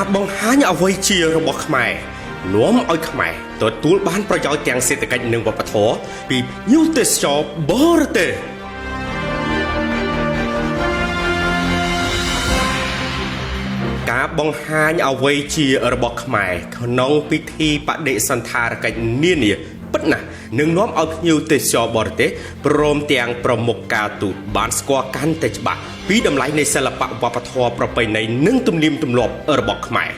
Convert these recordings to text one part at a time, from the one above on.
ការបង្ហាញអ្វីជារបស់ខ្មែរនាំឲ្យខ្មែរទទួលបានប្រយោជន៍ទាំងសេដ្ឋកិច្ចនិងវប្បធម៌ពីភ្ញៀវទេសចរបរទេសការបង្ហាញអ្វីជារបស់ខ្មែរក្នុងពិធីបដិសណ្ឋារកិច្ចនានាពិតណាស់នឹងនាំឲ្យភ្ញៀវទេសចរបរទេសព្រមទាំងប្រមុខការទូតបានស្គាល់កាន់តែច្បាស់ពីតម្លៃនៃសិល្បៈវប្បធម៌ប្រពៃណីនិងទំនៀមទម្លាប់របស់ខ្មែរ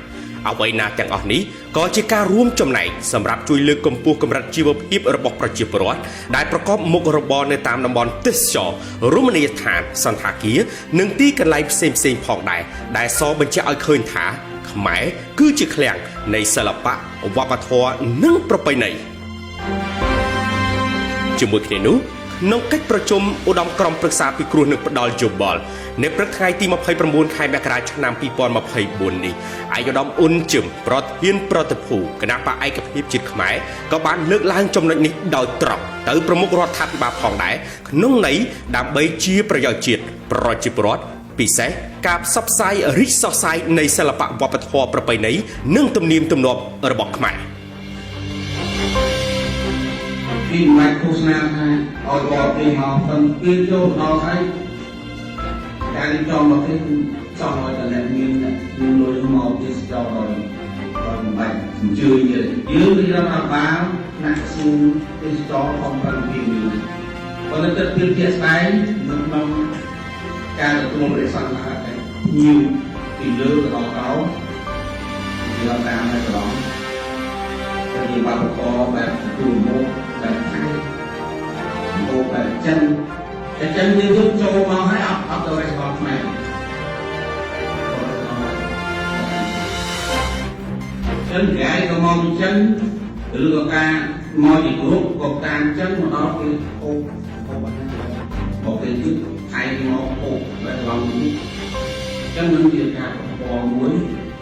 អ្វីណាទាំងអស់នេះក៏ជាការរួមចំណែកសម្រាប់ជួយលើកកម្ពស់កម្រិតជីវភាពរបស់ប្រជាពលរដ្ឋដែលប្រកបមុខរបរនៅតាមតំបន់ទេសចររមណីយដ្ឋានសន្តាគារនិងទីកន្លែងផ្សេងៗផងដែរដែលសបញ្ជាក់ឲ្យឃើញថាខ្មែរគឺជាឃ្លាំងនៃសិល្បៈវប្បធម៌និងប្រពៃណីជាមួយគ្នានោះក្នុងកិច្ចប្រជុំឧត្តមក្រុមប្រឹក្សាពិគ្រោះនិងផ្ដល់យោបល់នៅព្រឹកថ្ងៃទី29ខែមករាឆ្នាំ2024នេះឯកឧត្តមអ៊ុនជឹមប្រធានប្រតិភូគណៈបកឯកភាពជាតិខ្មែរក៏បានលើកឡើងចំណុចនេះដោយត្រង់ទៅប្រមុខរដ្ឋាភិបាលផងដែរក្នុងន័យដើម្បីជាប្រយោជន៍ជាតិប្រជាពលរដ្ឋពិសេសការផ្សព្វផ្សាយរីកសុសសាយនៃសិល្បៈវប្បធម៌ប្រពៃណីនិងទំនៀមទម្លាប់របស់ខ្មែរពីម៉ែឃោសនាថាឲ្យបបទេមកphânពីចូលដល់ហើយការរៀបចំមកគឺចង់ឲ្យតអ្នកមានលុយមកទេសចរដល់មិនបាច់អញ្ជើញទេយើងរដ្ឋាភិបាលថ្នាក់ក្រសួងទេសចរផងប្រឹងពីនេះប៉ុន្តែទឹកពីជាក់ស្ដែងនៅក្នុងការទទួលបរិស័ទថាញៀវពីលើដល់ក្រោមយើងតាមតែប្រឡងតែយើងបាត់បកបែបទូមកបែបថៃមកបែបចិនតែចិនយើងយកចូលមកហើយអត់ទៅរបស់ខ្មែរចិនគេក៏មកពីចិនឬក៏ការមកពីគ្រប់ក៏តាមចិនមកដល់គឺអូមកពេលទៀតថៃមកអូបែបឡងនេះចឹងនឹងជាការបង្កមួយ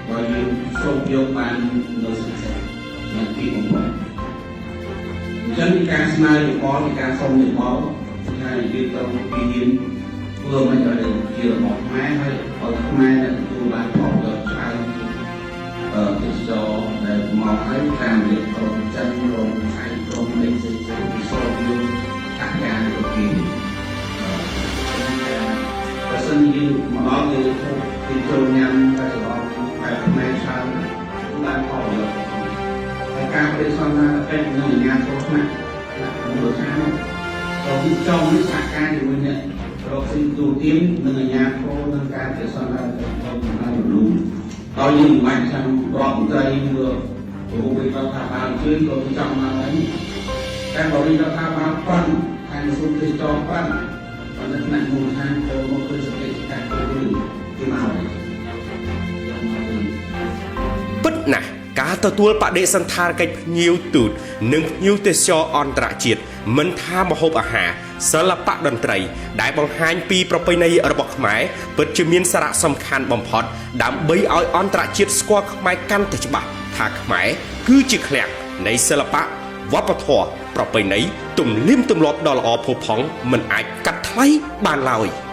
បើយើងស្រូបយកបាននៅសិក្សានៅពីបំផុតអញ្ចឹងការស្នើយោបល់ពីការសុំយោបល់ថាយើងត្រូវពីរៀនធ្វើមិនឲ្យជារបស់ខ្មែរហើយឲ្យខ្មែរទទួលបានផលប្រយោជន៍ច្រើនទេសចរដែលមកឲ្យតាមរយៈក្រុមចិនក្រុមថៃក្រុមអីផ្សេងៗពីស្រូបយកអាការទៅពីបើសិនយើងមកដល់គេចូលញ៉ាំតែរបស់តែខ្មែរច្រើនបានផលប្រយោជន៍ហើយការបដិសណ្ឋារកិច្ចនឹងអាជ្ញាធរថ្នាក់មូលដ្ឋានក៏ពីចំនេះសហការជាមួយអ្នករកស៊ីទូទាននិងអាជ្ញាធរនឹងការបដិសណ្ឋារកិច្ចរបស់បានរលូនដោយយើងមិនបាច់ចាំរដ្ឋមន្ត្រីឬរូបរដ្ឋាភិបាលជួយក៏ចង់មកហើយតែបរិយារដ្ឋាភិបាលប៉ុនខាងក្រសួងទេសចរប៉ុនប៉ុន្តែថ្នាក់មូលដ្ឋានចូលមកធ្វើសេចក្តីការទៅវិញគេមកហើយពិតណាស់ការទទួលបដិសណ្ឋារកិច្ចភ្ញៀវទូតនិងភ្ញៀវទេសចរអន្តរជាតិមិនថាម្ហូបអាហារសិល្បៈតន្ត្រីដែលបង្ហាញពីប្រពៃណីរបស់ខ្មែរពិតជាមានសារៈសំខាន់បំផុតដើម្បីឲ្យអន្តរជាតិស្គាល់ខ្មែរកាន់តែច្បាស់ថាខ្មែរគឺជាឃ្លាំងនៃសិល្បៈវប្បធម៌ប្រពៃណីទំនៀមទម្លាប់ដ៏ល្អផូរផង់មិនអាចកាត់ថ្លៃបានឡើយ។